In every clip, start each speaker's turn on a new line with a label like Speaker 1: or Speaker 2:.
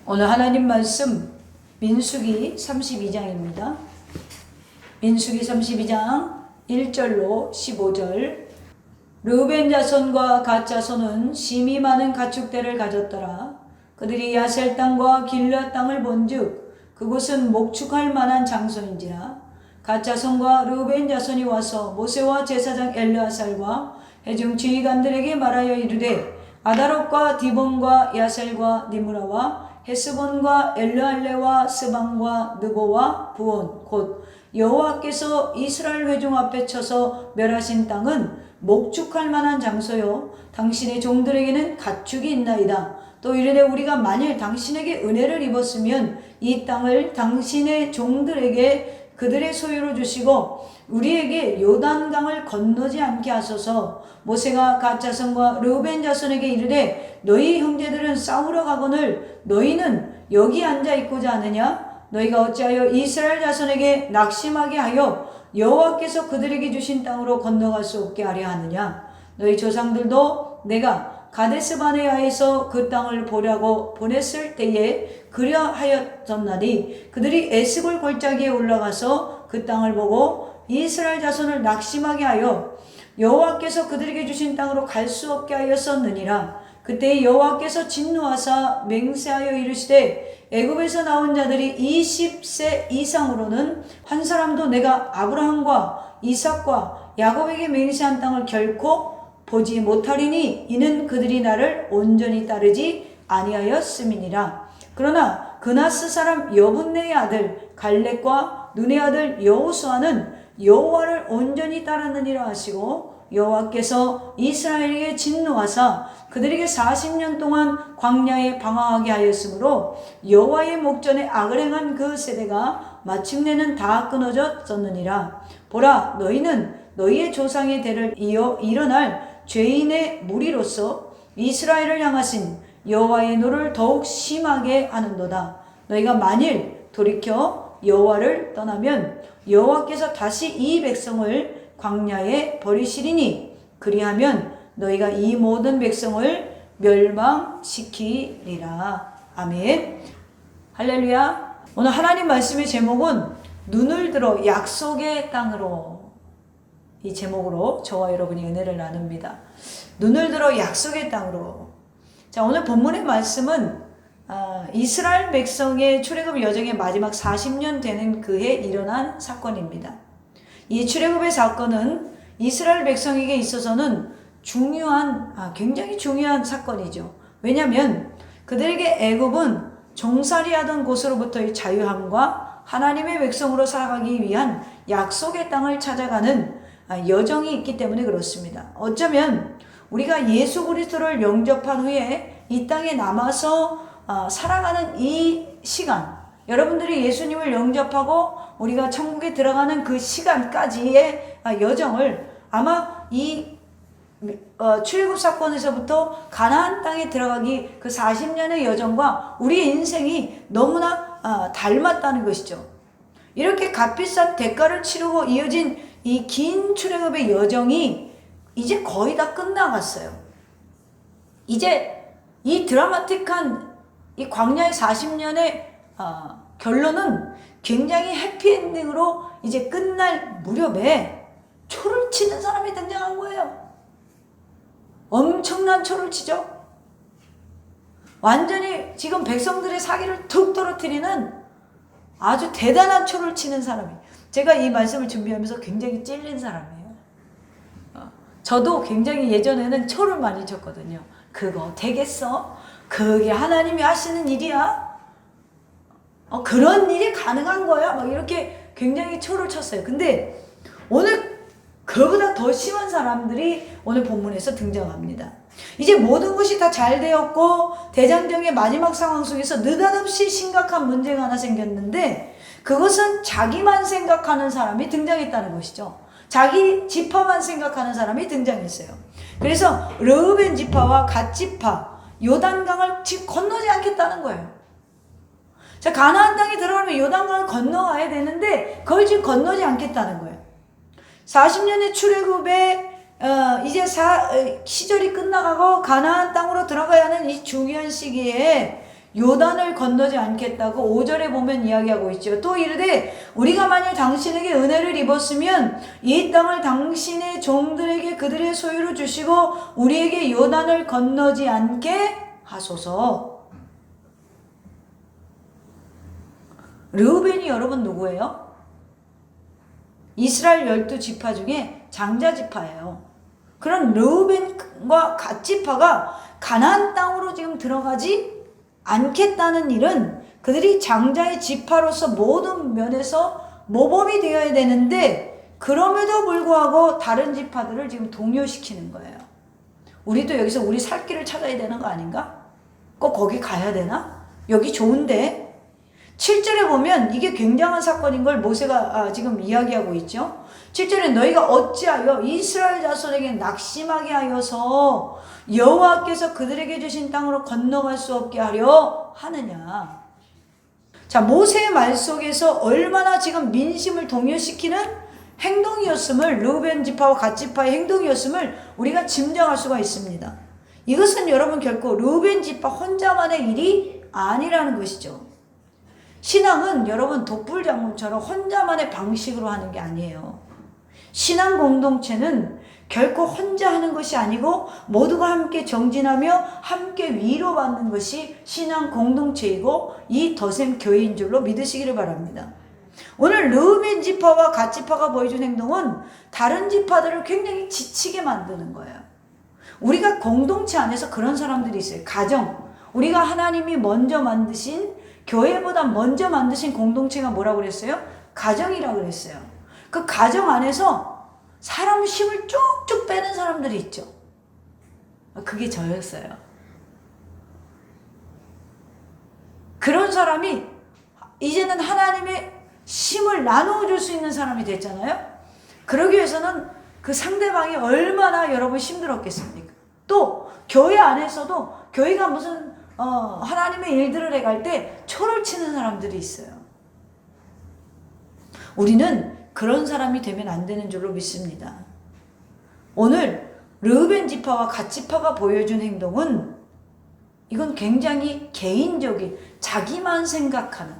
Speaker 1: 오늘 하나님 말씀 민수기 32장입니다. 민수기 32장 1절로 15절. 르우벤 자손과 갓 자손은 심히 많은 가축대를 가졌더라. 그들이 야셀 땅과 길앗 땅을 본즉 그곳은 목축할 만한 장소인지라. 갓 자손과 르우벤 자손이 와서 모세와 제사장 엘르아살과 회중 지휘관들에게 말하여 이르되 아다롯과 디본과 야셀과 니므라와 헤스본과 엘르알레와 스방과 느보와 부온 곧 여호와께서 이스라엘 회중 앞에 쳐서 멸하신 땅은 목축할 만한 장소요 당신의 종들에게는 가축이 있나이다. 또 이르되 우리가 만일 당신에게 은혜를 입었으면 이 땅을 당신의 종들에게 그들의 소유로 주시고 우리에게 요단강을 건너지 않게 하소서. 모세가 갓 자손과 르우벤 자손에게 이르되 너희 형제들은 싸우러 가거늘 너희는 여기 앉아 있고자 하느냐? 너희가 어찌하여 이스라엘 자손에게 낙심하게 하여 여호와께서 그들에게 주신 땅으로 건너갈 수 없게 하려 하느냐? 너희 조상들도 내가 가데스 바네아에서 그 땅을 보려고 보냈을 때에 그려하였었나니 그들이 에스골 골짜기에 올라가서 그 땅을 보고 이스라엘 자손을 낙심하게 하여 여호와께서 그들에게 주신 땅으로 갈 수 없게 하였었느니라. 그때 여호와께서 진노하사 맹세하여 이르시되 애굽에서 나온 자들이 20세 이상으로는 한 사람도 내가 아브라함과 이삭과 야곱에게 맹세한 땅을 결코 보지 못하리니 이는 그들이 나를 온전히 따르지 아니하였음이니라. 그러나 그나스 사람 여분네의 아들 갈렙과 눈의 아들 여호수아는 여호와를 온전히 따르느니라 하시고 여호와께서 이스라엘에게 진노하사 그들에게 40년 동안 광야에 방황하게 하였으므로 여호와의 목전에 악을 행한 그 세대가 마침내는 다 끊어졌었느니라. 보라, 너희는 너희의 조상의 대를 이어 일어날 죄인의 무리로서 이스라엘을 향하신 여호와의 노를 더욱 심하게 하는도다. 너희가 만일 돌이켜 여호와를 떠나면 여호와께서 다시 이 백성을 광야에 버리시리니 그리하면 너희가 이 모든 백성을 멸망시키리라. 아멘. 할렐루야. 오늘 하나님 말씀의 제목은 눈을 들어 약속의 땅으로, 이 제목으로 저와 여러분이 은혜를 나눕니다. 눈을 들어 약속의 땅으로. 자, 오늘 본문의 말씀은 이스라엘 백성의 출애굽 여정의 마지막 40년 되는 그해 일어난 사건입니다. 이 출애굽의 사건은 이스라엘 백성에게 있어서는 굉장히 중요한 사건이죠. 왜냐하면 그들에게 애굽은 종살이하던 곳으로부터의 자유함과 하나님의 백성으로 살아가기 위한 약속의 땅을 찾아가는 여정이 있기 때문에 그렇습니다. 어쩌면 우리가 예수 그리스도를 영접한 후에 이 땅에 남아서 살아가는 이 시간, 여러분들이 예수님을 영접하고 우리가 천국에 들어가는 그 시간까지의 여정을 아마 이 출애굽 사건에서부터 가나안 땅에 들어가기 그 40년의 여정과 우리의 인생이 너무나 닮았다는 것이죠. 이렇게 값비싼 대가를 치르고 이어진 이 긴 출애굽의 여정이 이제 거의 다 끝나갔어요. 이제 이 드라마틱한 이 광야의 40년의 결론은 굉장히 해피엔딩으로 이제 끝날 무렵에 초를 치는 사람이 등장한 거예요. 엄청난 초를 치죠. 완전히 지금 백성들의 사기를 툭 떨어뜨리는 아주 대단한 초를 치는 사람이. 제가 이 말씀을 준비하면서 굉장히 찔린 사람이에요. 저도 굉장히 예전에는 초를 많이 쳤거든요. 그거 되겠어? 그게 하나님이 하시는 일이야? 그런 일이 가능한 거야? 막 이렇게 굉장히 초를 쳤어요. 근데 오늘 그보다 더 심한 사람들이 오늘 본문에서 등장합니다. 이제 모든 것이 다 잘 되었고 대장정의 마지막 상황 속에서 느닷없이 심각한 문제가 하나 생겼는데 그것은 자기만 생각하는 사람이 등장했다는 것이죠. 자기 지파만 생각하는 사람이 등장했어요. 그래서 르우벤 지파와 갓 지파 요단강을 건너지 않겠다는 거예요. 자, 가나안 땅에 들어가면 요단강을 건너가야 되는데 그걸 지금 건너지 않겠다는 거예요. 40년의 출애굽에 이제 시절이 끝나가고 가나안 땅으로 들어가야 하는 이 중요한 시기에 요단을 건너지 않겠다고 5절에 보면 이야기하고 있죠. 또 이르되 우리가 만일 당신에게 은혜를 입었으면 이 땅을 당신의 종들에게 그들의 소유로 주시고 우리에게 요단을 건너지 않게 하소서. 르우벤이 여러분 누구예요? 이스라엘 12지파 중에 장자지파예요. 그런 르우벤과 갓지파가 가나안 땅으로 지금 들어가지 않겠다는 일은 그들이 장자의 지파로서 모든 면에서 모범이 되어야 되는데 그럼에도 불구하고 다른 지파들을 지금 동요시키는 거예요. 우리도 여기서 우리 살 길을 찾아야 되는 거 아닌가? 꼭 거기 가야 되나? 여기 좋은데? 7절에 보면 이게 굉장한 사건인 걸 모세가 지금 이야기하고 있죠. 7절에 너희가 어찌하여 이스라엘 자손에게 낙심하게 하여서 여호와께서 그들에게 주신 땅으로 건너갈 수 없게 하려 하느냐. 자, 모세의 말 속에서 얼마나 지금 민심을 동요시키는 행동이었음을, 르우벤 지파와 갓 지파의 행동이었음을 우리가 짐작할 수가 있습니다. 이것은 여러분 결코 르우벤 지파 혼자만의 일이 아니라는 것이죠. 신앙은 여러분 독불장군처럼 혼자만의 방식으로 하는 게 아니에요. 신앙 공동체는 결코 혼자 하는 것이 아니고 모두가 함께 정진하며 함께 위로받는 것이 신앙 공동체이고 이 더셈 교회인 줄로 믿으시기를 바랍니다. 오늘 르우벤 지파와 갓 지파가 보여준 행동은 다른 지파들을 굉장히 지치게 만드는 거예요. 우리가 공동체 안에서 그런 사람들이 있어요. 가정, 우리가 하나님이 먼저 만드신, 교회보다 먼저 만드신 공동체가 뭐라고 그랬어요? 가정이라고 그랬어요. 그 가정 안에서 사람 힘을 쭉쭉 빼는 사람들이 있죠. 그게 저였어요. 그런 사람이 이제는 하나님의 힘을 나누어줄 수 있는 사람이 됐잖아요. 그러기 위해서는 그 상대방이 얼마나 여러분 힘들었겠습니까? 또 교회 안에서도 교회가 무슨 하나님의 일들을 해갈 때 초를 치는 사람들이 있어요. 우리는 그런 사람이 되면 안 되는 줄로 믿습니다. 오늘 르우벤 지파와 갓 지파가 보여준 행동은 이건 굉장히 개인적인, 자기만 생각하는,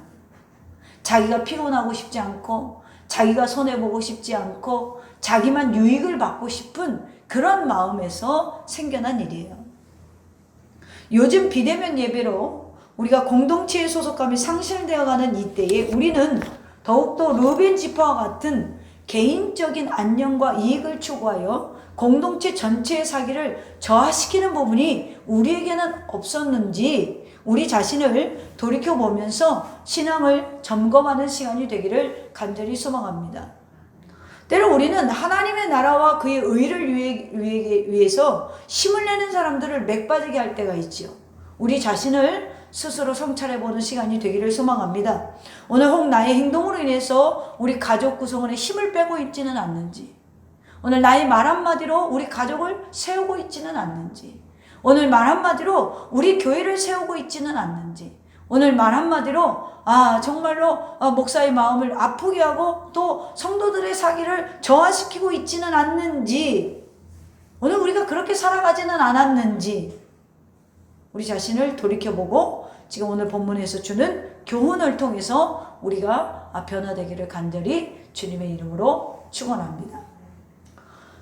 Speaker 1: 자기가 피곤하고 싶지 않고 자기가 손해보고 싶지 않고 자기만 유익을 받고 싶은 그런 마음에서 생겨난 일이에요. 요즘 비대면 예배로 우리가 공동체의 소속감이 상실되어가는 이때에 우리는 더욱더 르우벤 지파와 같은 개인적인 안녕과 이익을 추구하여 공동체 전체의 사기를 저하시키는 부분이 우리에게는 없었는지 우리 자신을 돌이켜보면서 신앙을 점검하는 시간이 되기를 간절히 소망합니다. 때로 우리는 하나님의 나라와 그의 의를 위해서 힘을 내는 사람들을 맥빠지게 할 때가 있지요. 우리 자신을 스스로 성찰해보는 시간이 되기를 소망합니다. 오늘 혹 나의 행동으로 인해서 우리 가족 구성원에 힘을 빼고 있지는 않는지, 오늘 나의 말 한마디로 우리 가족을 세우고 있지는 않는지, 오늘 말 한마디로 우리 교회를 세우고 있지는 않는지, 오늘 말 한마디로 정말로 목사의 마음을 아프게 하고 또 성도들의 사기를 저하시키고 있지는 않는지, 오늘 우리가 그렇게 살아가지는 않았는지 우리 자신을 돌이켜보고 지금 오늘 본문에서 주는 교훈을 통해서 우리가 변화되기를 간절히 주님의 이름으로 축원합니다.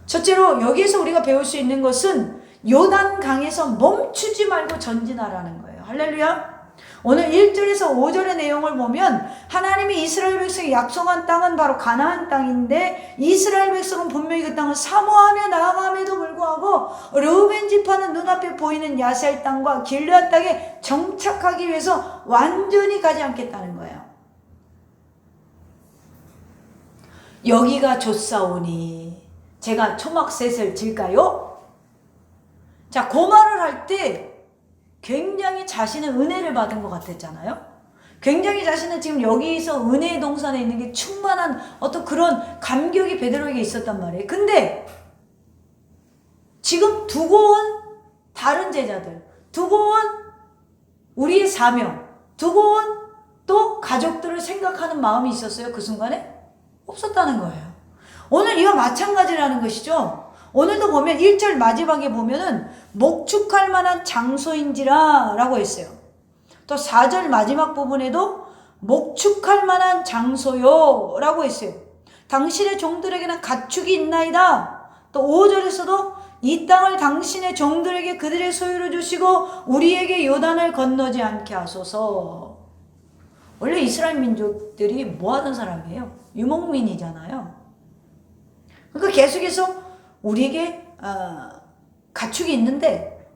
Speaker 1: 첫째로 여기에서 우리가 배울 수 있는 것은 요단강에서 멈추지 말고 전진하라는 거예요. 할렐루야. 오늘 1절에서 5절의 내용을 보면 하나님이 이스라엘 백성이 약속한 땅은 바로 가나안 땅인데 이스라엘 백성은 분명히 그 땅을 사모하며 나아감에도 불구하고 르우벤 지파는 눈앞에 보이는 야셀 땅과 길르앗 땅에 정착하기 위해서 완전히 가지 않겠다는 거예요. 여기가 좋사오니 제가 초막셋을 질까요? 자, 그 말을 할 때 굉장히 자신의 은혜를 받은 것 같았잖아요. 굉장히 자신은 지금 여기서 은혜의 동산에 있는 게 충만한 어떤 그런 감격이 베드로에게 있었단 말이에요. 근데 지금 두고 온 다른 제자들, 두고 온 우리의 사명, 두고 온 또 가족들을 생각하는 마음이 있었어요. 그 순간에? 없었다는 거예요. 오늘 이와 마찬가지라는 것이죠. 오늘도 보면 1절 마지막에 보면은 목축할 만한 장소인지라 라고 했어요. 또 4절 마지막 부분에도 목축할 만한 장소요 라고 했어요. 당신의 종들에게는 가축이 있나이다. 또 5절에서도 이 땅을 당신의 종들에게 그들의 소유로 주시고 우리에게 요단을 건너지 않게 하소서. 원래 이스라엘 민족들이 뭐 하던 사람이에요? 유목민이잖아요. 그러니까 계속해서 우리에게 가축이 있는데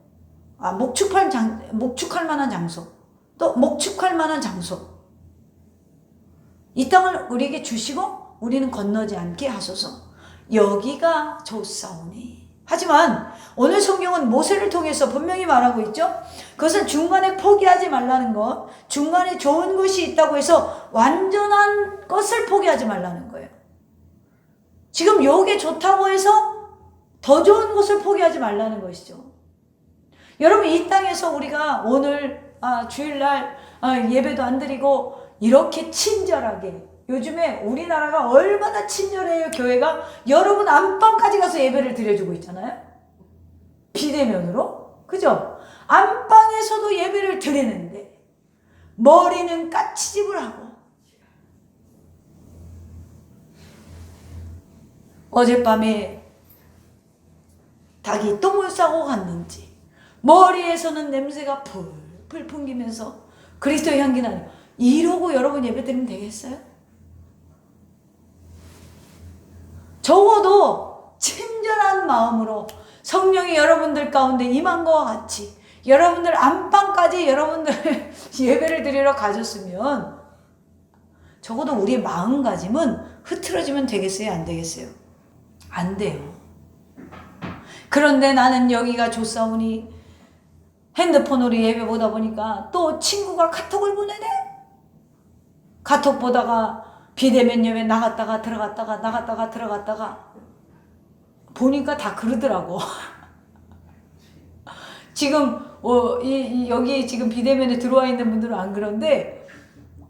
Speaker 1: 목축할 만한 장소, 또 목축할 만한 장소, 이 땅을 우리에게 주시고 우리는 건너지 않게 하소서. 여기가 좋사오니. 하지만 오늘 성경은 모세를 통해서 분명히 말하고 있죠. 그것은 중간에 포기하지 말라는 것, 중간에 좋은 것이 있다고 해서 완전한 것을 포기하지 말라는 거예요. 지금 요게 좋다고 해서 더 좋은 것을 포기하지 말라는 것이죠. 여러분, 이 땅에서 우리가 오늘 주일날 예배도 안 드리고 이렇게 친절하게, 요즘에 우리나라가 얼마나 친절해요. 교회가 여러분 안방까지 가서 예배를 드려주고 있잖아요. 비대면으로. 그죠? 안방에서도 예배를 드리는데 머리는 까치집을 하고, 어젯밤에 닭이 똥을 싸고 갔는지 머리에서는 냄새가 풀풀 풍기면서 그리스도의 향기 나요. 이러고 여러분 예배 드리면 되겠어요? 적어도 친절한 마음으로 성령이 여러분들 가운데 임한 것과 같이 여러분들 안방까지 여러분들 예배를 드리러 가졌으면 적어도 우리의 마음가짐은 흐트러지면 되겠어요? 안 되겠어요? 안 돼요. 그런데 나는 여기가 좋사오니 핸드폰으로 예배 보다 보니까 또 친구가 카톡을 보내네? 카톡 보다가 비대면 예배 나갔다가 들어갔다가 나갔다가 들어갔다가 보니까 다 그러더라고. 지금 여기 지금 비대면에 들어와 있는 분들은 안 그런데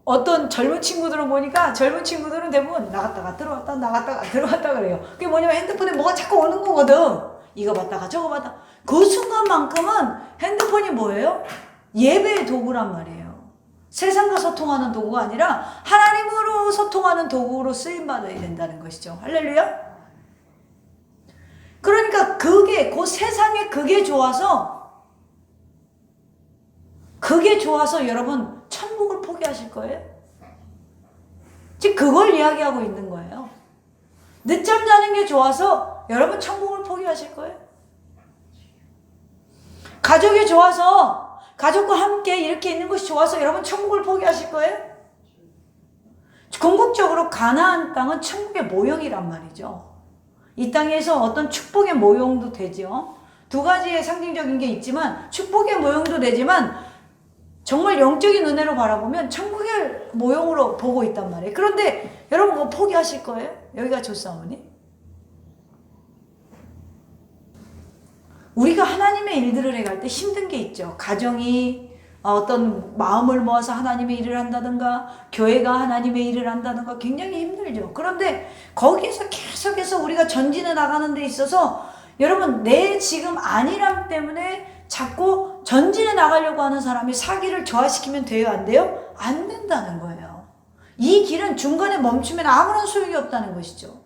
Speaker 1: 어떤 젊은 친구들은 보니까 젊은 친구들은 대부분 나갔다가 들어왔다 나갔다가 들어왔다 그래요. 그게 뭐냐면 핸드폰에 뭐가 자꾸 오는 거거든. 이거 봤다가 저거 봤다가. 그 순간만큼은 핸드폰이 뭐예요? 예배의 도구란 말이에요. 세상과 소통하는 도구가 아니라 하나님으로 소통하는 도구로 쓰임받아야 된다는 것이죠. 할렐루야. 그러니까 그 세상에 그게 좋아서 여러분 천국을 포기하실 거예요? 지금 그걸 이야기하고 있는 거예요. 늦잠 자는 게 좋아서 여러분 천국을 포기하실 거예요? 가족이 좋아서 가족과 함께 이렇게 있는 것이 좋아서 여러분 천국을 포기하실 거예요? 궁극적으로 가나안 땅은 천국의 모형이란 말이죠. 이 땅에서 어떤 축복의 모형도 되죠. 두 가지의 상징적인 게 있지만 축복의 모형도 되지만 정말 영적인 은혜로 바라보면 천국의 모형으로 보고 있단 말이에요. 그런데 여러분 그거 포기하실 거예요? 여기가 좋사오니? 우리가 하나님의 일들을 해갈 때 힘든 게 있죠. 가정이 어떤 마음을 모아서 하나님의 일을 한다든가 교회가 하나님의 일을 한다든가 굉장히 힘들죠. 그런데 거기에서 계속해서 우리가 전진해 나가는 데 있어서 여러분 내 지금 안일함 때문에 자꾸 전진해 나가려고 하는 사람이 사기를 저하시키면 돼요? 안 돼요? 안 된다는 거예요. 이 길은 중간에 멈추면 아무런 소용이 없다는 것이죠.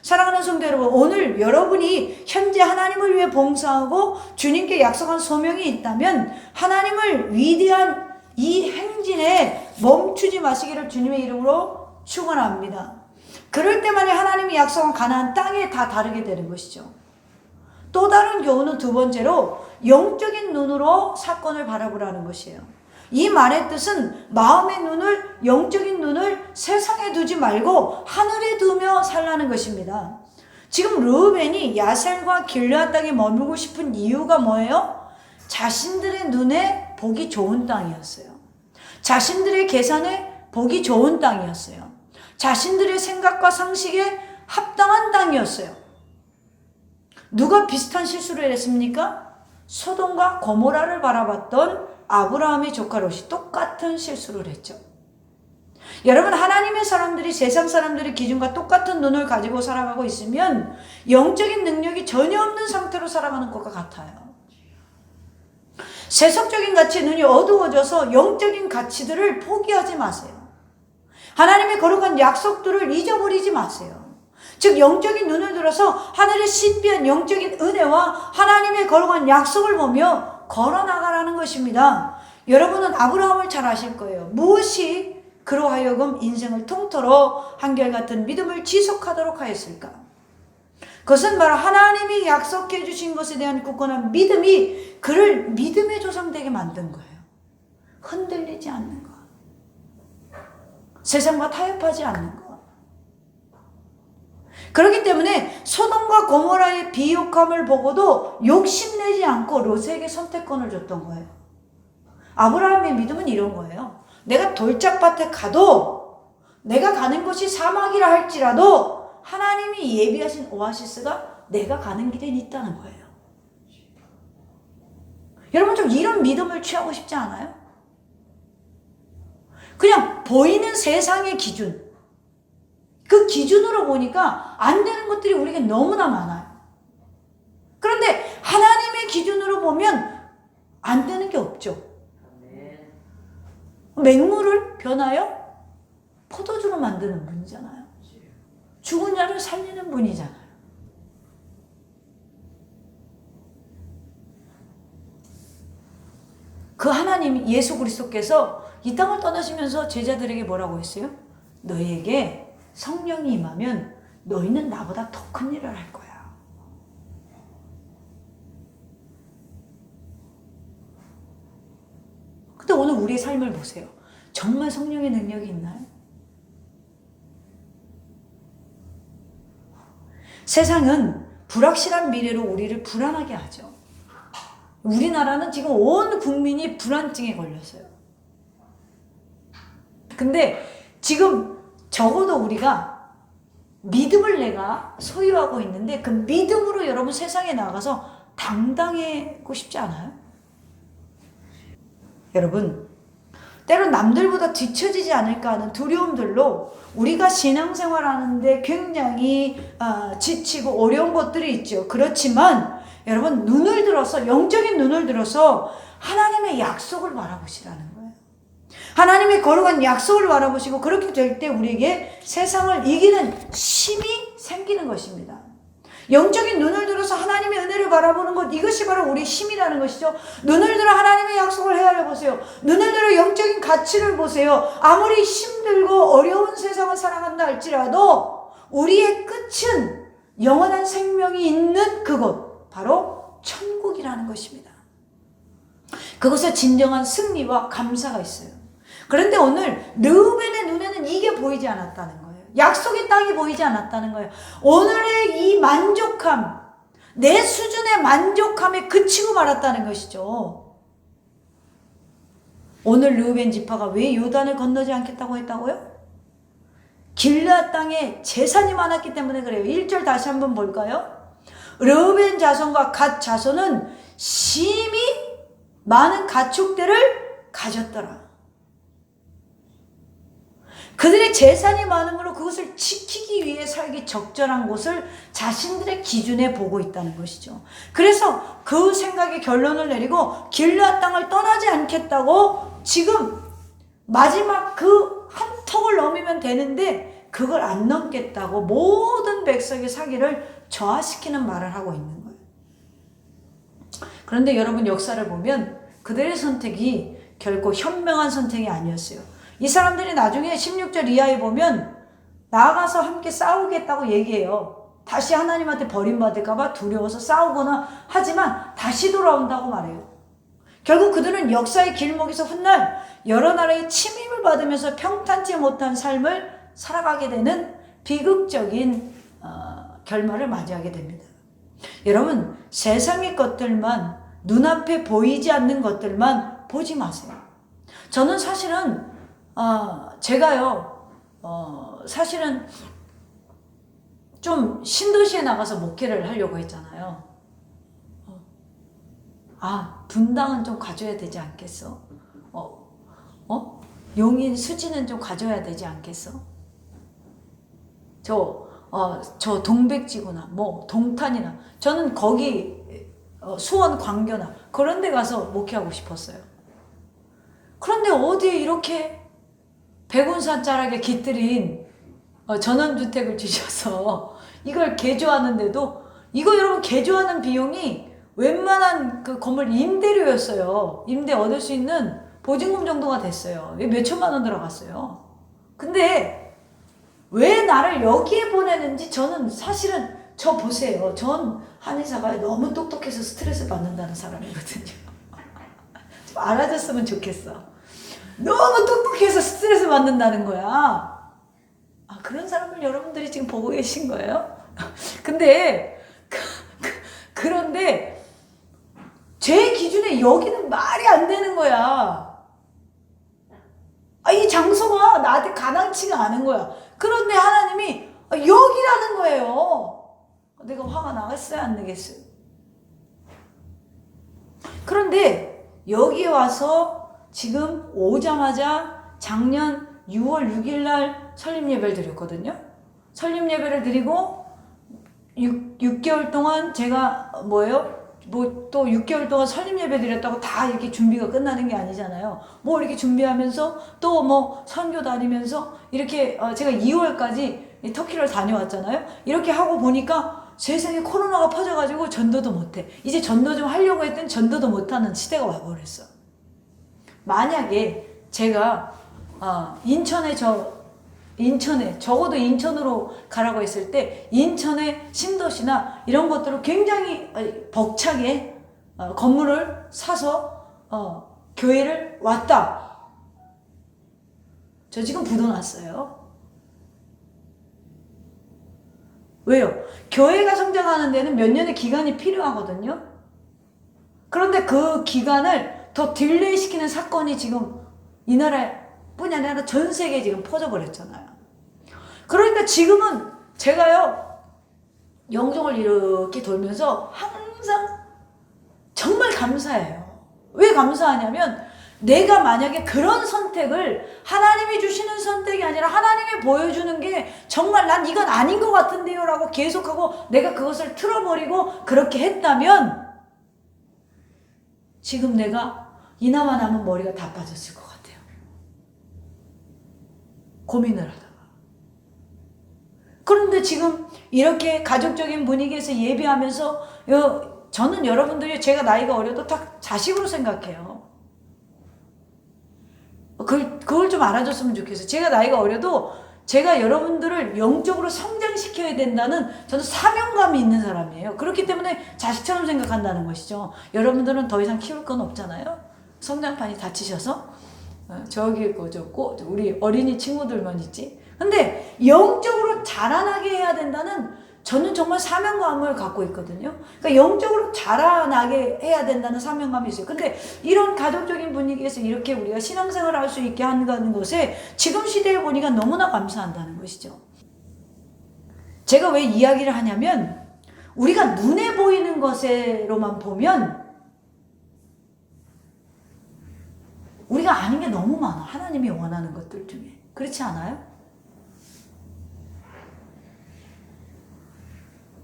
Speaker 1: 사랑하는 성도 여러분, 오늘 여러분이 현재 하나님을 위해 봉사하고 주님께 약속한 소명이 있다면 하나님을 위대한 이 행진에 멈추지 마시기를 주님의 이름으로 축원합니다. 그럴 때만이 하나님이 약속한 가나안 땅에 다 다르게 되는 것이죠. 또 다른 교훈은 두 번째로 영적인 눈으로 사건을 바라보라는 것이에요. 이 말의 뜻은 마음의 눈을, 영적인 눈을 세상에 두지 말고 하늘에 두며 살라는 것입니다. 지금 르우벤이 야셀과 길르앗 땅에 머물고 싶은 이유가 뭐예요? 자신들의 눈에 보기 좋은 땅이었어요. 자신들의 계산에 보기 좋은 땅이었어요. 자신들의 생각과 상식에 합당한 땅이었어요. 누가 비슷한 실수를 했습니까? 소돔과 고모라를 바라봤던 아브라함의 조카 롯이 똑같은 실수를 했죠. 여러분, 하나님의 사람들이 세상 사람들의 기준과 똑같은 눈을 가지고 살아가고 있으면 영적인 능력이 전혀 없는 상태로 살아가는 것과 같아요. 세속적인 가치에 눈이 어두워져서 영적인 가치들을 포기하지 마세요. 하나님의 거룩한 약속들을 잊어버리지 마세요. 즉 영적인 눈을 들어서 하늘의 신비한 영적인 은혜와 하나님의 거룩한 약속을 보며 걸어나가라는 것입니다. 여러분은 아브라함을 잘 아실 거예요. 무엇이 그로 하여금 인생을 통틀어 한결같은 믿음을 지속하도록 하였을까? 그것은 바로 하나님이 약속해 주신 것에 대한 굳건한 믿음이 그를 믿음의 조상 되게 만든 거예요. 흔들리지 않는 것, 세상과 타협하지 않는 것. 그렇기 때문에 소돔과 고모라의 비욕함을 보고도 욕심내지 않고 롯에게 선택권을 줬던 거예요. 아브라함의 믿음은 이런 거예요. 내가 돌짝밭에 가도, 내가 가는 곳이 사막이라 할지라도 하나님이 예비하신 오아시스가 내가 가는 길에 있다는 거예요. 여러분 좀 이런 믿음을 취하고 싶지 않아요? 그냥 보이는 세상의 기준, 그 기준으로 보니까 안 되는 것들이 우리에게 너무나 많아요. 그런데 하나님의 기준으로 보면 안 되는 게 없죠. 맹물을 변하여 포도주로 만드는 분이잖아요. 죽은 자를 살리는 분이잖아요. 그 하나님 예수 그리스도께서 이 땅을 떠나시면서 제자들에게 뭐라고 했어요? 너희에게 성령이 임하면 너희는 나보다 더 큰 일을 할 거야. 근데 오늘 우리의 삶을 보세요. 정말 성령의 능력이 있나요? 세상은 불확실한 미래로 우리를 불안하게 하죠. 우리나라는 지금 온 국민이 불안증에 걸렸어요. 근데 지금 적어도 우리가 믿음을 내가 소유하고 있는데 그 믿음으로 여러분 세상에 나가서 당당하고 싶지 않아요? 여러분, 때론 남들보다 뒤처지지 않을까 하는 두려움들로 우리가 신앙생활하는데 굉장히 지치고 어려운 것들이 있죠. 그렇지만 여러분 눈을 들어서 영적인 눈을 들어서 하나님의 약속을 바라보시라는 거예요. 하나님의 거룩한 약속을 바라보시고 그렇게 될 때 우리에게 세상을 이기는 힘이 생기는 것입니다. 영적인 눈을 들어서 하나님의 은혜를 바라보는 것, 이것이 바로 우리의 힘이라는 것이죠. 눈을 들어 하나님의 약속을 헤아려 보세요. 눈을 들어 영적인 가치를 보세요. 아무리 힘들고 어려운 세상을 살아간다 할지라도 우리의 끝은 영원한 생명이 있는 그곳, 바로 천국이라는 것입니다. 그것에 진정한 승리와 감사가 있어요. 그런데 오늘 르우벤의 눈에는 이게 보이지 않았다는 거예요. 약속의 땅이 보이지 않았다는 거예요. 오늘의 이 만족함, 내 수준의 만족함에 그치고 말았다는 것이죠. 오늘 르우벤 지파가 왜 요단을 건너지 않겠다고 했다고요? 길르앗 땅에 재산이 많았기 때문에 그래요. 1절 다시 한번 볼까요? 르우벤 자손과 갓 자손은 심히 많은 가축들을 가졌더라. 그들의 재산이 많으므로 그것을 지키기 위해 살기 적절한 곳을 자신들의 기준에 보고 있다는 것이죠. 그래서 그 생각에 결론을 내리고 길르앗 땅을 떠나지 않겠다고 지금 마지막 그 한 턱을 넘으면 되는데 그걸 안 넘겠다고 모든 백성의 사기를 저하시키는 말을 하고 있는 거예요. 그런데 여러분 역사를 보면 그들의 선택이 결코 현명한 선택이 아니었어요. 이 사람들이 나중에 16절 이하에 보면 나아가서 함께 싸우겠다고 얘기해요. 다시 하나님한테 버림받을까봐 두려워서 싸우거나 하지만 다시 돌아온다고 말해요. 결국 그들은 역사의 길목에서 훗날 여러 나라의 침입을 받으면서 평탄치 못한 삶을 살아가게 되는 비극적인 결말을 맞이하게 됩니다. 여러분, 세상의 것들만, 눈앞에 보이지 않는 것들만 보지 마세요. 저는 사실은 제가요, 사실은 좀 신도시에 나가서 목회를 하려고 했잖아요. 분당은 좀 가져야 되지 않겠어? 용인, 수지는 좀 가져야 되지 않겠어? 저 동백지구나, 뭐, 동탄이나. 저는 거기, 수원 광교나 그런 데 가서 목회하고 싶었어요. 그런데 어디에 이렇게 백운산자락에 깃들인 전원주택을 주셔서 이걸 개조하는데도, 이거 여러분 개조하는 비용이 웬만한 그 건물 임대료였어요. 임대 얻을 수 있는 보증금 정도가 됐어요. 몇 천만 원 들어갔어요. 근데 왜 나를 여기에 보내는지, 저는 사실은 저 보세요. 전 한의사가 너무 똑똑해서 스트레스 받는다는 사람이거든요. 좀 알아줬으면 좋겠어. 너무 똑똑해서 스트레스 받는다는 거야. 그런 사람을 여러분들이 지금 보고 계신 거예요? 근데 그런데 제 기준에 여기는 말이 안 되는 거야. 이 장소가 나한테 가당치가 않은 거야. 그런데 하나님이 여기라는 거예요. 내가 화가 나겠어요? 안 나겠어요? 그런데 여기 와서 지금 오자마자 작년 6월 6일 날 설립 예배를 드렸거든요. 설립 예배를 드리고 6개월 동안 제가 또 6개월 동안 설립 예배 드렸다고 다 이렇게 준비가 끝나는 게 아니잖아요. 이렇게 준비하면서 또 선교 다니면서 이렇게 제가 2월까지 터키를 다녀왔잖아요. 이렇게 하고 보니까 세상에 코로나가 퍼져가지고 전도도 못해. 이제 전도 좀 하려고 했더니 전도도 못하는 시대가 와버렸어. 만약에 제가 인천에 적어도 인천으로 가라고 했을 때 인천의 신도시나 이런 것들을 굉장히 벅차게 건물을 사서 교회를 왔다. 저 지금 부도 났어요. 왜요? 교회가 성장하는 데는 몇 년의 기간이 필요하거든요. 그런데 그 기간을 더 딜레이 시키는 사건이 지금 이 나라뿐이 아니라 전 세계에 지금 퍼져버렸잖아요. 그러니까 지금은 제가요, 영종을 이렇게 돌면서 항상 정말 감사해요. 왜 감사하냐면, 내가 만약에 그런 선택을, 하나님이 주시는 선택이 아니라 하나님이 보여주는 게 정말 난 이건 아닌 것 같은데요 라고 계속하고 내가 그것을 틀어버리고 그렇게 했다면 지금 내가 이나마 남은 머리가 다 빠졌을 것 같아요. 고민을 하다가. 그런데 지금 이렇게 가족적인 분위기에서 예배하면서 저는 여러분들이 제가 나이가 어려도 다 자식으로 생각해요. 그걸 좀 알아줬으면 좋겠어요. 제가 나이가 어려도 제가 여러분들을 영적으로 성장시켜야 된다는 저는 사명감이 있는 사람이에요. 그렇기 때문에 자식처럼 생각한다는 것이죠. 여러분들은 더 이상 키울 건 없잖아요. 성장판이 닫히셔서 저기 우리 어린이 친구들만 있지. 근데 영적으로 자라나게 해야 된다는, 저는 정말 사명감을 갖고 있거든요. 그러니까 영적으로 자라나게 해야 된다는 사명감이 있어요. 근데 이런 가족적인 분위기에서 이렇게 우리가 신앙생활을 할 수 있게 한다는 것에 지금 시대에 보니까 너무나 감사한다는 것이죠. 제가 왜 이야기를 하냐면, 우리가 눈에 보이는 것으로만 보면 우리가 아닌 게 너무 많아. 하나님이 원하는 것들 중에. 그렇지 않아요?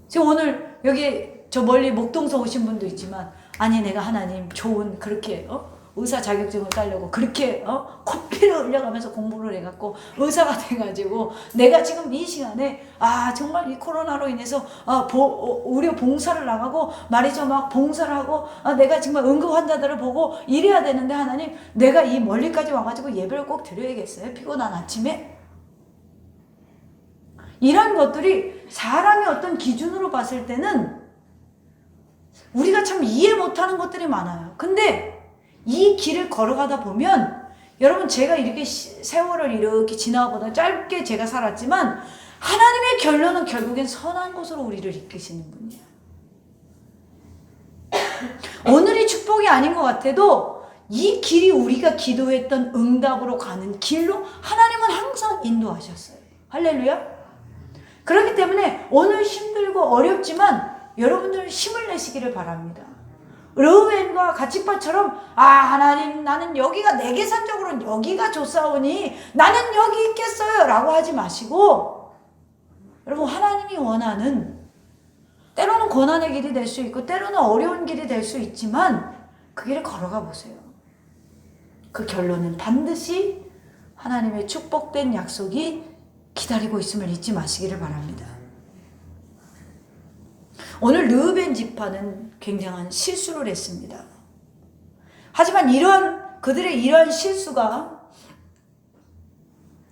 Speaker 1: 지금 오늘 여기 저 멀리 목동서 오신 분도 있지만, 아니 내가 하나님 좋은 그렇게 의사 자격증을 따려고 그렇게 코피를 흘려가면서 공부를 해갖고 의사가 돼가지고 내가 지금 이 시간에 정말 이 코로나로 인해서 의료 봉사를 나가고 말이죠, 막 봉사를 하고 내가 정말 응급 환자들을 보고 이래야 되는데, 하나님 내가 이 멀리까지 와가지고 예배를 꼭 드려야겠어요? 피곤한 아침에? 이런 것들이 사람의 어떤 기준으로 봤을 때는 우리가 참 이해 못하는 것들이 많아요. 근데 이 길을 걸어가다 보면, 여러분 제가 이렇게 세월을 이렇게 지나보다 짧게 제가 살았지만 하나님의 결론은 결국엔 선한 곳으로 우리를 이끄시는 분이에요. 오늘이 축복이 아닌 것 같아도 이 길이 우리가 기도했던 응답으로 가는 길로 하나님은 항상 인도하셨어요. 할렐루야. 그렇기 때문에 오늘 힘들고 어렵지만 여러분들 힘을 내시기를 바랍니다. 르우벤과 가칫바처럼 하나님 나는 여기가 내 계산적으로는 여기가 좋사오니 나는 여기 있겠어요 라고 하지 마시고, 여러분 하나님이 원하는 때로는 고난의 길이 될 수 있고 때로는 어려운 길이 될 수 있지만 그 길을 걸어가 보세요. 그 결론은 반드시 하나님의 축복된 약속이 기다리고 있음을 잊지 마시기를 바랍니다. 오늘 르우벤 지파는 굉장한 실수를 했습니다. 하지만 그들의 이러한 실수가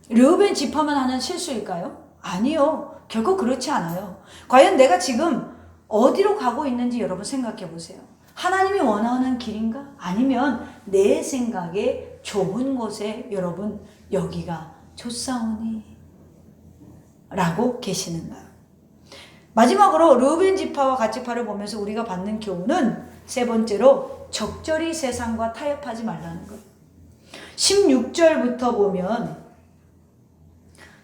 Speaker 1: 르우벤 지파만 하는 실수일까요? 아니요. 결코 그렇지 않아요. 과연 내가 지금 어디로 가고 있는지 여러분 생각해 보세요. 하나님이 원하는 길인가? 아니면 내 생각에 좁은 곳에 여러분 여기가 좋사오니 라고 계시는가요? 마지막으로 르우벤 지파와 갓 지파를 보면서 우리가 받는 교훈은 세 번째로 적절히 세상과 타협하지 말라는 것. 16절부터 보면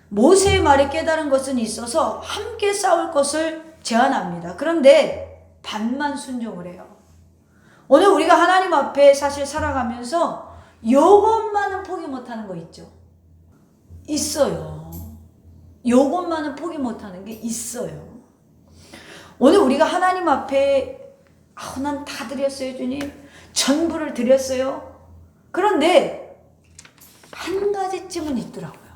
Speaker 1: 모세의 말에 깨달은 것은 있어서 함께 싸울 것을 제안합니다. 그런데 반만 순종을 해요. 오늘 우리가 하나님 앞에 사실 살아가면서 요것만은 포기 못하는 거 있죠? 있어요. 요것만은 포기 못하는 게 있어요. 오늘 우리가 하나님 앞에 난 다 드렸어요 주님. 전부를 드렸어요. 그런데 한 가지쯤은 있더라고요.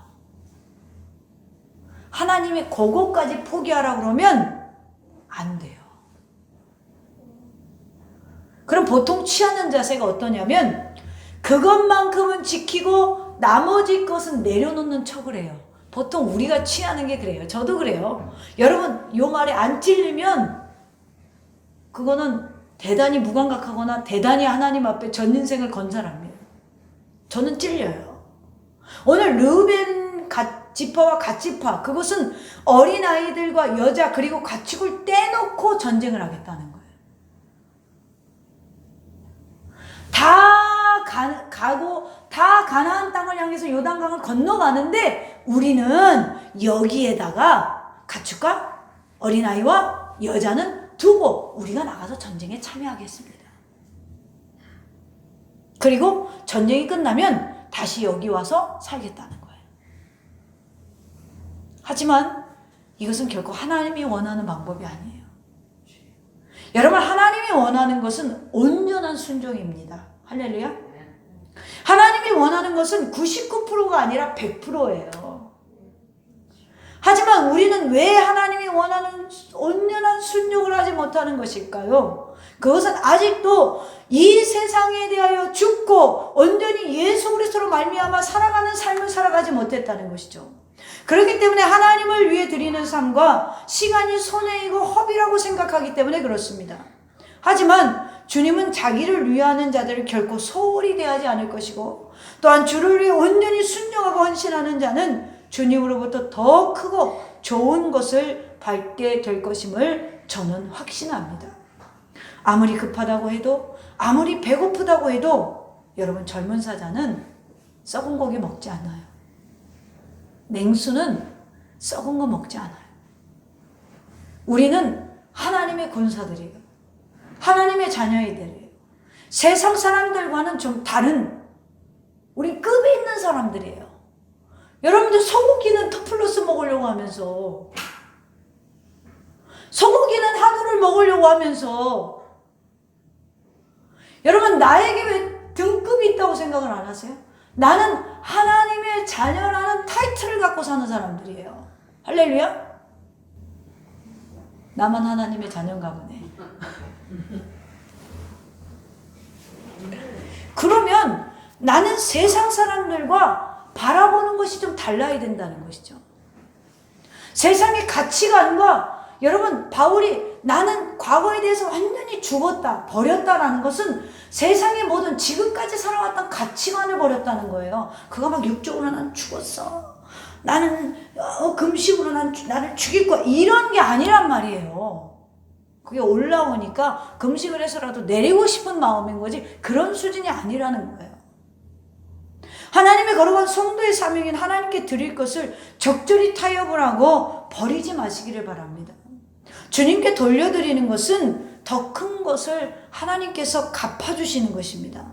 Speaker 1: 하나님이 그것까지 포기하라고 그러면 안 돼요. 그럼 보통 취하는 자세가 어떠냐면 그것만큼은 지키고 나머지 것은 내려놓는 척을 해요. 보통 우리가 취하는 게 그래요. 저도 그래요. 여러분 요 말에 안 찔리면 그거는 대단히 무감각하거나 대단히 하나님 앞에 전 인생을 건 사람이에요. 저는 찔려요. 오늘 르우벤 지파와 갓 지파, 그것은 어린아이들과 여자 그리고 가축을 떼놓고 전쟁을 하겠다는 거예요. 다 가나안 땅을 향해서 요단강을 건너가는데 우리는 여기에다가 가축과 어린아이와 여자는 두고 우리가 나가서 전쟁에 참여하겠습니다. 그리고 전쟁이 끝나면 다시 여기 와서 살겠다는 거예요. 하지만 이것은 결코 하나님이 원하는 방법이 아니에요. 여러분 하나님이 원하는 것은 온전한 순종입니다. 할렐루야. 하나님이 원하는 것은 99%가 아니라 100%예요. 하지만 우리는 왜 하나님이 원하는 온전한 순종을 하지 못하는 것일까요? 그것은 아직도 이 세상에 대하여 죽고 온전히 예수 그리스도로 말미암아 살아가는 삶을 살아가지 못했다는 것이죠. 그렇기 때문에 하나님을 위해 드리는 삶과 시간이 손해이고 허비라고 생각하기 때문에 그렇습니다. 하지만 주님은 자기를 위하는 자들을 결코 소홀히 대하지 않을 것이고 또한 주를 위해 온전히 순종하고 헌신하는 자는 주님으로부터 더 크고 좋은 것을 받게 될 것임을 저는 확신합니다. 아무리 급하다고 해도 아무리 배고프다고 해도 여러분 젊은 사자는 썩은 고기 먹지 않아요. 냉수는 썩은 거 먹지 않아요. 우리는 하나님의 군사들이에요. 하나님의 자녀이들이에요. 세상 사람들과는 좀 다른 우리 급이 있는 사람들이에요. 여러분들 소고기는 투플러스 먹으려고 하면서 소고기는 한우를 먹으려고 하면서 여러분 나에게 왜 등급이 있다고 생각을 안 하세요? 나는 하나님의 자녀라는 타이틀을 갖고 사는 사람들이에요. 할렐루야? 나만 하나님의 자녀인가 보네. 그러면 나는 세상 사람들과 바라보는 것이 좀 달라야 된다는 것이죠. 세상의 가치관과 여러분 바울이 나는 과거에 대해서 완전히 죽었다, 버렸다라는 것은 세상의 모든 지금까지 살아왔던 가치관을 버렸다는 거예요. 그거 막 육적으로 난 죽었어. 나는 금식으로 나를 죽일 거야. 이런 게 아니란 말이에요. 그게 올라오니까 금식을 해서라도 내리고 싶은 마음인 거지 그런 수준이 아니라는 거예요. 하나님의 거룩한 성도의 사명인 하나님께 드릴 것을 적절히 타협을 하고 버리지 마시기를 바랍니다. 주님께 돌려드리는 것은 더 큰 것을 하나님께서 갚아주시는 것입니다.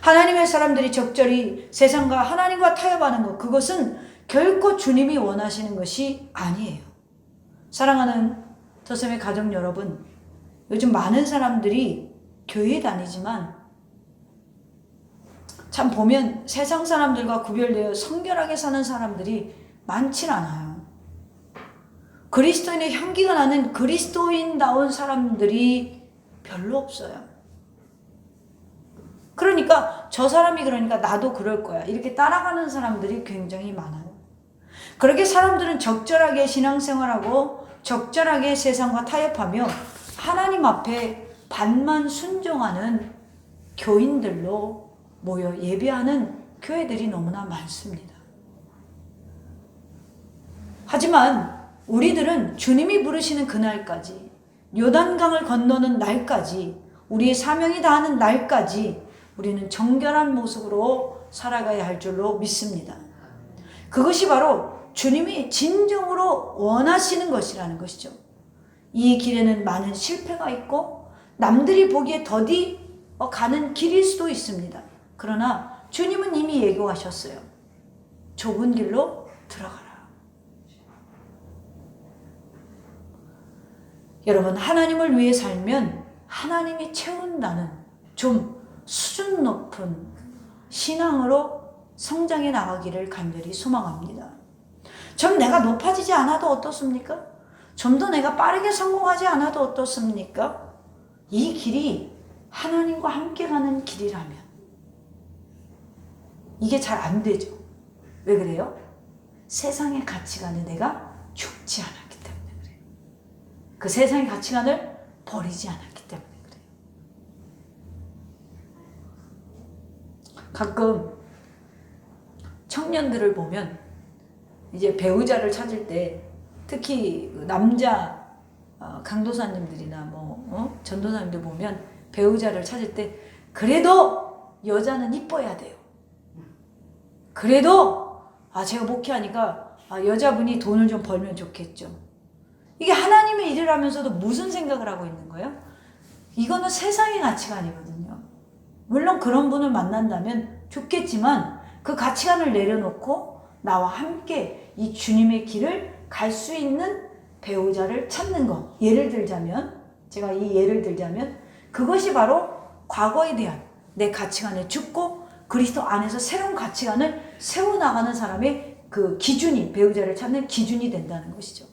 Speaker 1: 하나님의 사람들이 적절히 세상과 하나님과 타협하는 것, 그것은 결코 주님이 원하시는 것이 아니에요. 사랑하는 더샘의 가족 여러분, 요즘 많은 사람들이 교회에 다니지만 참 보면 세상 사람들과 구별되어 성결하게 사는 사람들이 많진 않아요. 그리스도인의 향기가 나는 그리스도인다운 사람들이 별로 없어요. 그러니까 저 사람이 그러니까 나도 그럴 거야, 이렇게 따라가는 사람들이 굉장히 많아요. 그렇게 사람들은 적절하게 신앙생활하고 적절하게 세상과 타협하며 하나님 앞에 반만 순종하는 교인들로 모여 예배하는 교회들이 너무나 많습니다. 하지만 우리들은 주님이 부르시는 그날까지, 요단강을 건너는 날까지, 우리의 사명이 다하는 날까지 우리는 정결한 모습으로 살아가야 할 줄로 믿습니다. 그것이 바로 주님이 진정으로 원하시는 것이라는 것이죠. 이 길에는 많은 실패가 있고 남들이 보기에 더디 가는 길일 수도 있습니다. 그러나 주님은 이미 예고하셨어요. 좁은 길로 들어가라. 여러분, 하나님을 위해 살면 하나님이 채운다는 좀 수준 높은 신앙으로 성장해 나가기를 간절히 소망합니다. 좀 내가 높아지지 않아도 어떻습니까? 좀 더 내가 빠르게 성공하지 않아도 어떻습니까? 이 길이 하나님과 함께 가는 길이라면 이게 잘 안 되죠. 왜 그래요? 세상의 가치관에 내가 죽지 않았기 때문에 그래요. 그 세상의 가치관을 버리지 않았기 때문에 그래요. 가끔 청년들을 보면 이제 배우자를 찾을 때 특히 남자 강도사님들이나 전도사님들 보면 배우자를 찾을 때 그래도 여자는 이뻐야 돼요. 그래도 제가 목회하니까 여자분이 돈을 좀 벌면 좋겠죠. 이게 하나님의 일을 하면서도 무슨 생각을 하고 있는 거예요? 이거는 세상의 가치관이거든요. 물론 그런 분을 만난다면 좋겠지만 그 가치관을 내려놓고 나와 함께 이 주님의 길을 갈 수 있는 배우자를 찾는 것. 제가 이 예를 들자면 그것이 바로 과거에 대한 내 가치관에 죽고 그리스도 안에서 새로운 가치관을 세워나가는 사람의 그 기준이, 배우자를 찾는 기준이 된다는 것이죠.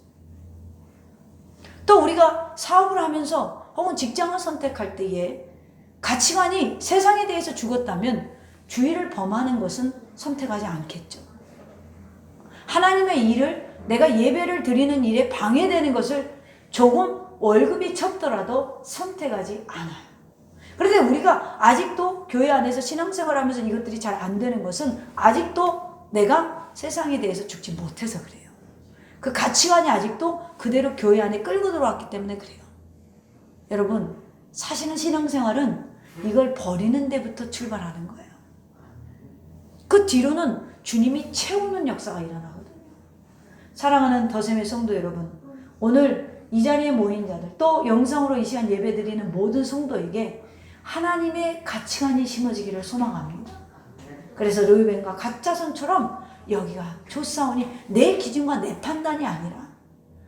Speaker 1: 또 우리가 사업을 하면서 혹은 직장을 선택할 때에 가치관이 세상에 대해서 죽었다면 주의를 범하는 것은 선택하지 않겠죠. 하나님의 일을, 내가 예배를 드리는 일에 방해되는 것을 조금 월급이 적더라도 선택하지 않아요. 그런데 우리가 아직도 교회 안에서 신앙생활을 하면서 이것들이 잘 안 되는 것은 아직도 내가 세상에 대해서 죽지 못해서 그래요. 그 가치관이 아직도 그대로 교회 안에 끌고 들어왔기 때문에 그래요. 여러분, 사실은 신앙생활은 이걸 버리는 데부터 출발하는 거예요. 그 뒤로는 주님이 채우는 역사가 일어나거든요. 사랑하는 더샘의 성도 여러분, 오늘 이 자리에 모인 자들, 또 영상으로 이 시간 예배드리는 모든 성도에게 하나님의 가치관이 심어지기를 소망합니다. 그래서 르우벤과 갓자손처럼 여기가 좋사오니 내 기준과 내 판단이 아니라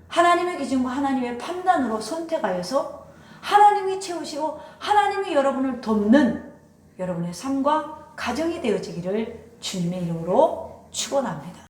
Speaker 1: 하나님의 기준과 하나님의 판단으로 선택하여서 하나님이 채우시고 하나님이 여러분을 돕는 여러분의 삶과 가정이 되어지기를 주님의 이름으로 축원합니다.